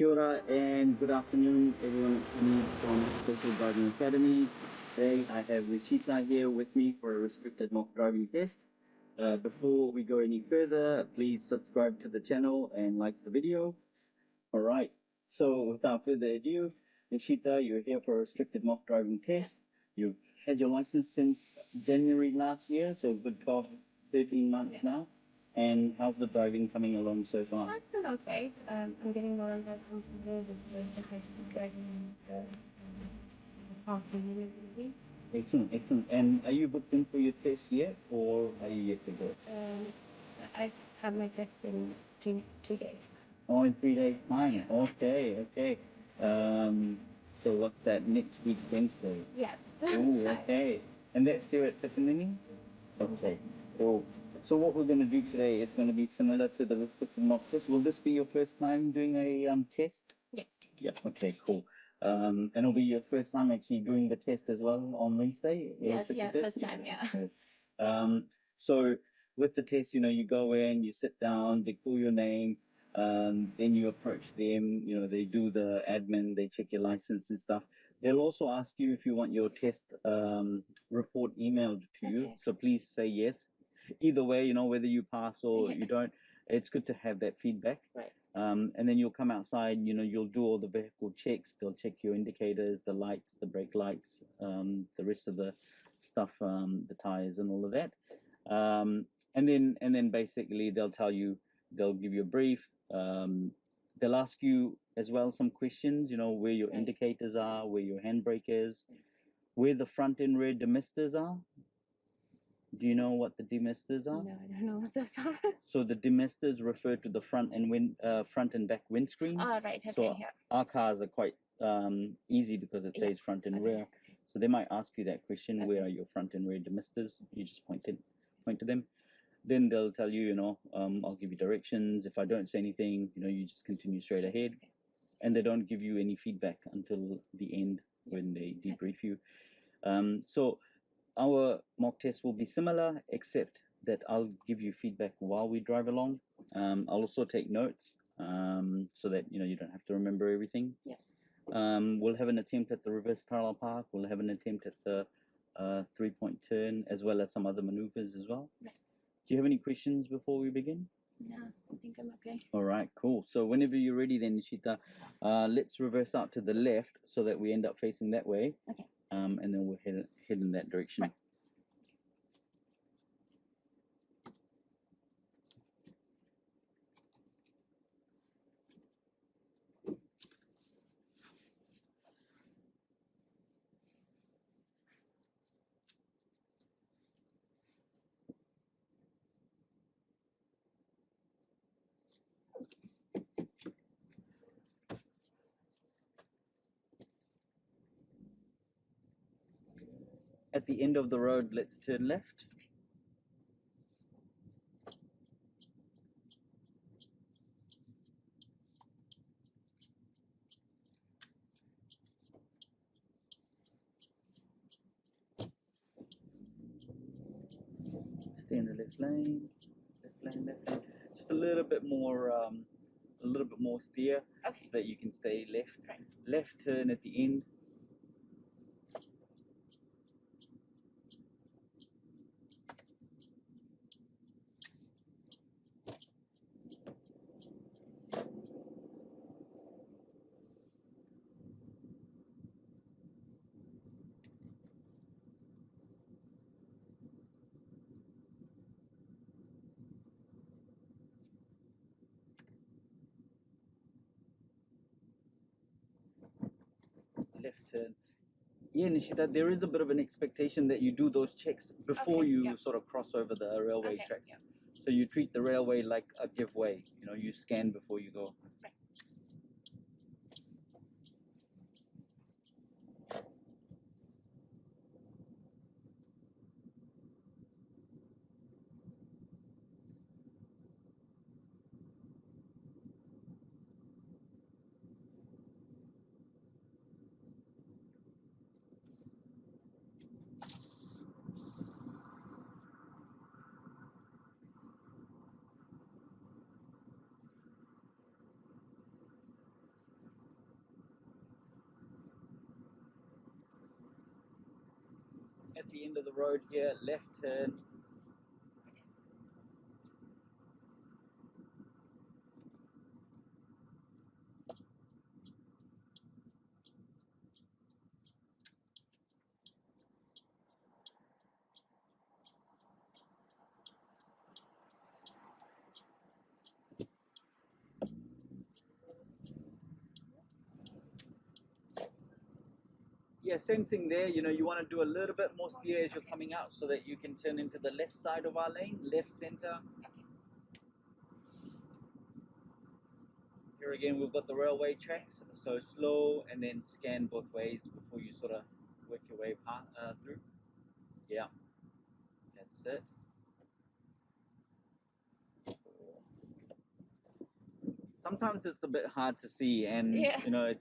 Kia ora and good afternoon, everyone. It's me from Special Driving Academy. Today I have Nitisha here with me for a restricted mock driving test. Before we go any further, please subscribe to the channel and like the video. All right. So without further ado, Nishita, you're here for a restricted mock driving test. You've had your license since January last year, so good 12, 13 months now. And how's the driving coming along so far? It's been okay. I'm getting more and more comfortable with the high speed driving the past year. Excellent, excellent. And are you booked in for your test yet, or are you yet to go? I have my test in 2 days. Oh, in 3 days' time. Okay, okay. So what's that, next week, Wednesday? Yes. Oh, okay. And that's here at Takanini? Okay, cool. So what we're going to do today is going to be similar to the restricted mock test. Will this be your first time doing a test? Yes. Yeah, okay, cool. And it'll be your first time actually doing the test as well on Wednesday? Yes, yeah, first time, yeah. Cool. So with the test, you go in, you sit down, they call your name, then you approach them, they do the admin, they check your license and stuff. They'll also ask you if you want your test report emailed to you. Okay. So please say yes. Either way, whether you pass or you don't, it's good to have that feedback. Right. And then you'll come outside, you'll do all the vehicle checks. They'll check your indicators, the lights, the brake lights, the rest of the stuff, the tires and all of that. And then basically they'll give you a brief. They'll ask you as well some questions, where your indicators are, where your handbrake is, where the front and rear demisters are. Do you know what the demisters are? No, I don't know what those are. So the demisters refer to the front and back windscreen. Oh, right. Okay. So Yeah. our cars are quite easy because it says front and rear. So they might ask you that question: where are your front and rear demisters? You just point to them. Then they'll tell you, I'll give you directions. If I don't say anything, you just continue straight ahead, and they don't give you any feedback until the end when they debrief you. So our mock test will be similar, except that I'll give you feedback while we drive along. I'll also take notes so that you don't have to remember everything. Yeah. We'll have an attempt at the reverse parallel park. We'll have an attempt at the 3-point turn, as well as some other maneuvers as well. Right. Do you have any questions before we begin? No, I think I'm okay. All right, cool. So whenever you're ready then, Nishita, let's reverse out to the left so that we end up facing that way. Okay. And then we'll head in that direction. Right. At the end of the road, let's turn left. Stay in the left lane, left lane. Just a little bit more steer, Okay. so that you can stay left. Right. Left turn at the end. Left turn. Yeah, Nishita, there is a bit of an expectation that you do those checks before you sort of cross over the railway tracks. Yeah. So you treat the railway like a giveaway. You scan before you go. Right. end of the road here, left turn. Yeah, same thing there. You know, you want to do a little bit more steer as you're coming out so that you can turn into the left side of our lane, left center. Here again, we've got the railway tracks, so slow and then scan both ways before you sort of work your way through. Yeah, that's it. Sometimes it's a bit hard to see, and you know,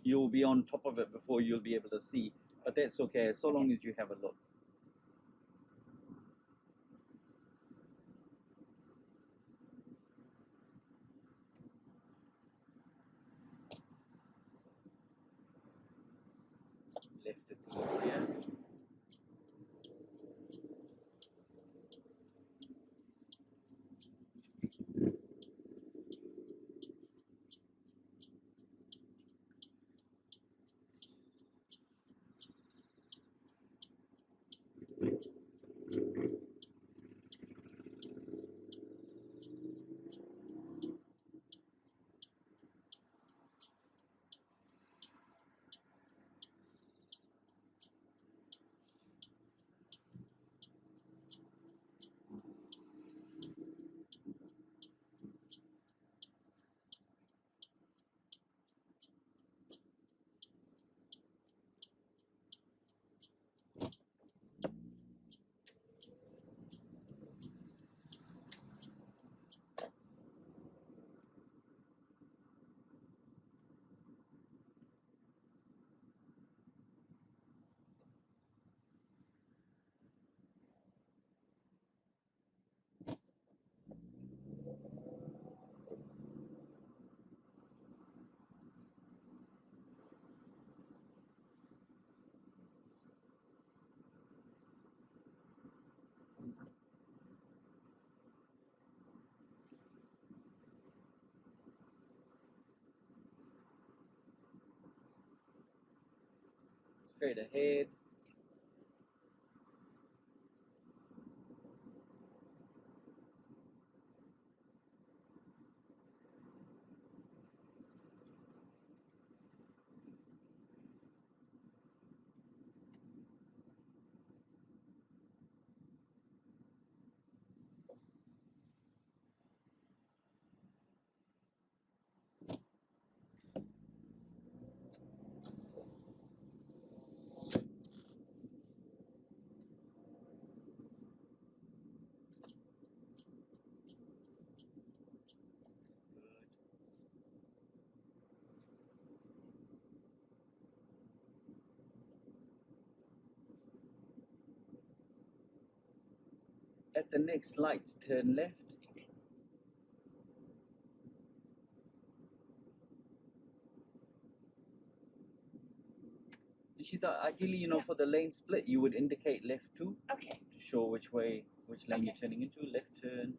you'll be on top of it before you'll be able to see, but that's okay, so long as you have a look. Left at the end here. Straight ahead. At the next lights, turn left. Nishita, ideally, you know, for the lane split, you would indicate left too. Okay. To show which way, which lane you're turning into. Left turn.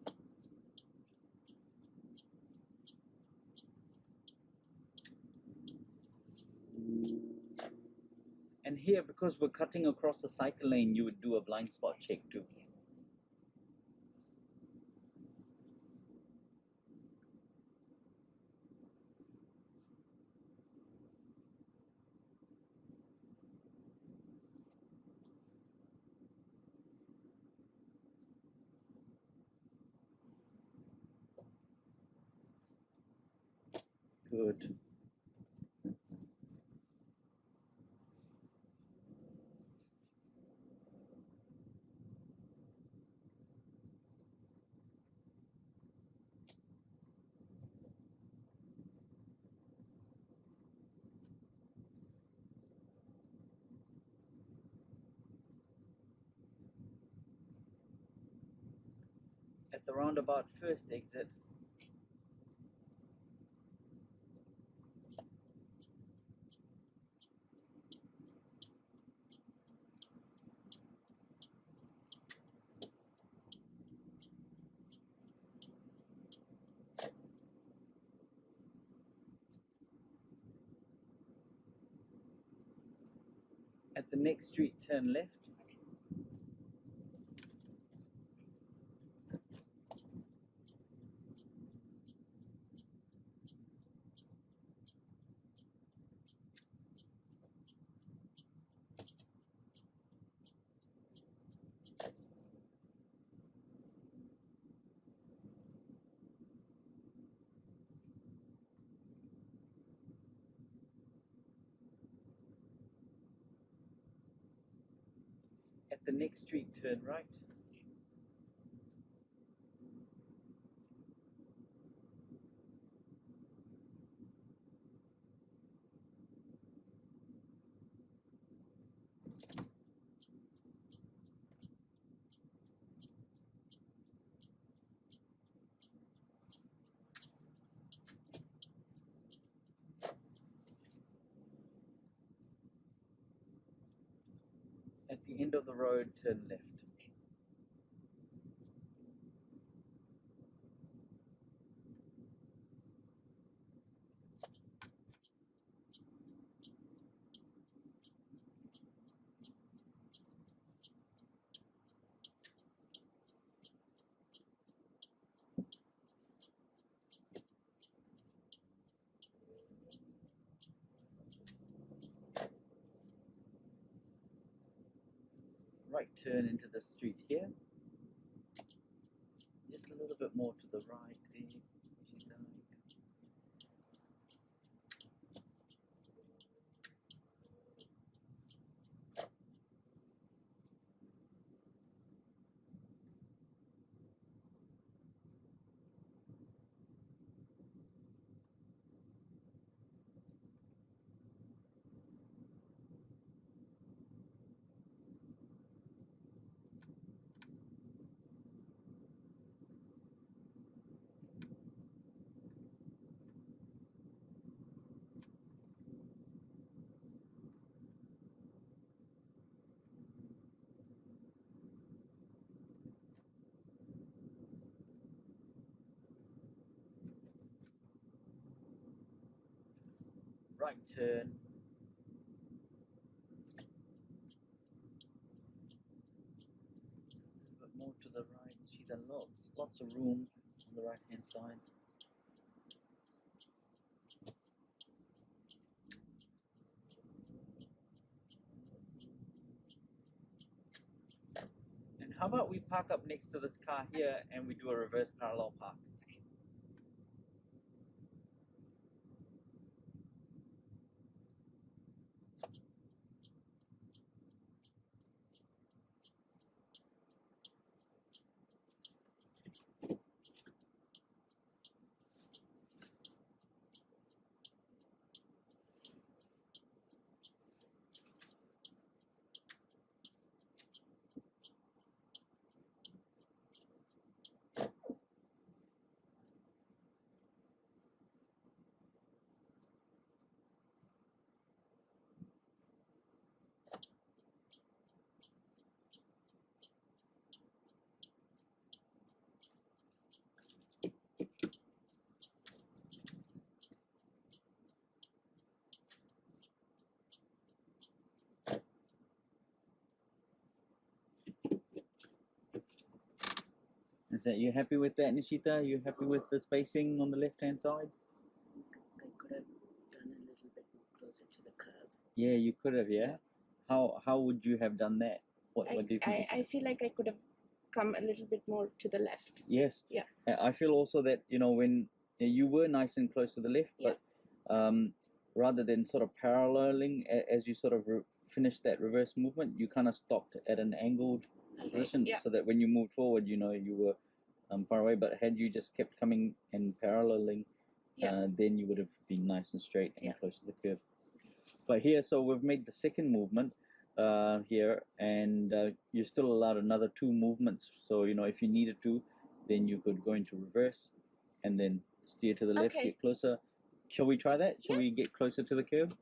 And here, because we're cutting across a cycle lane, you would do a blind spot check too. Good. At the roundabout first exit, At the next street, turn left. At the next street, turn right. At the end of the road, turn left. Right turn into the street here. Just a little bit more to the right there. Right turn. A little bit more to the right. See the lots of room on the right hand side. And how about we park up next to this car here and we do a reverse parallel park? Is that you happy with that, Nishita? You happy with the spacing on the left hand side? I could have done a little bit more closer to the curb. Yeah, you could have. Yeah. How would you have done that? What do you think? I feel like I could have come a little bit more to the left. Yes. Yeah. I feel also that when you were nice and close to the left, Yeah. but rather than sort of paralleling as you sort of finished that reverse movement, you kind of stopped at an angled position, Yeah. so that when you moved forward, you were far away. But had you just kept coming and paralleling, Yeah. then you would have been nice and straight and Yeah. close to the curve. But here, so we've made the second movement here, and you're still allowed another two movements. So if you needed to, then you could go into reverse and then steer to the left, Okay. get closer. Shall we try that? Shall Yeah. we get closer to the curve?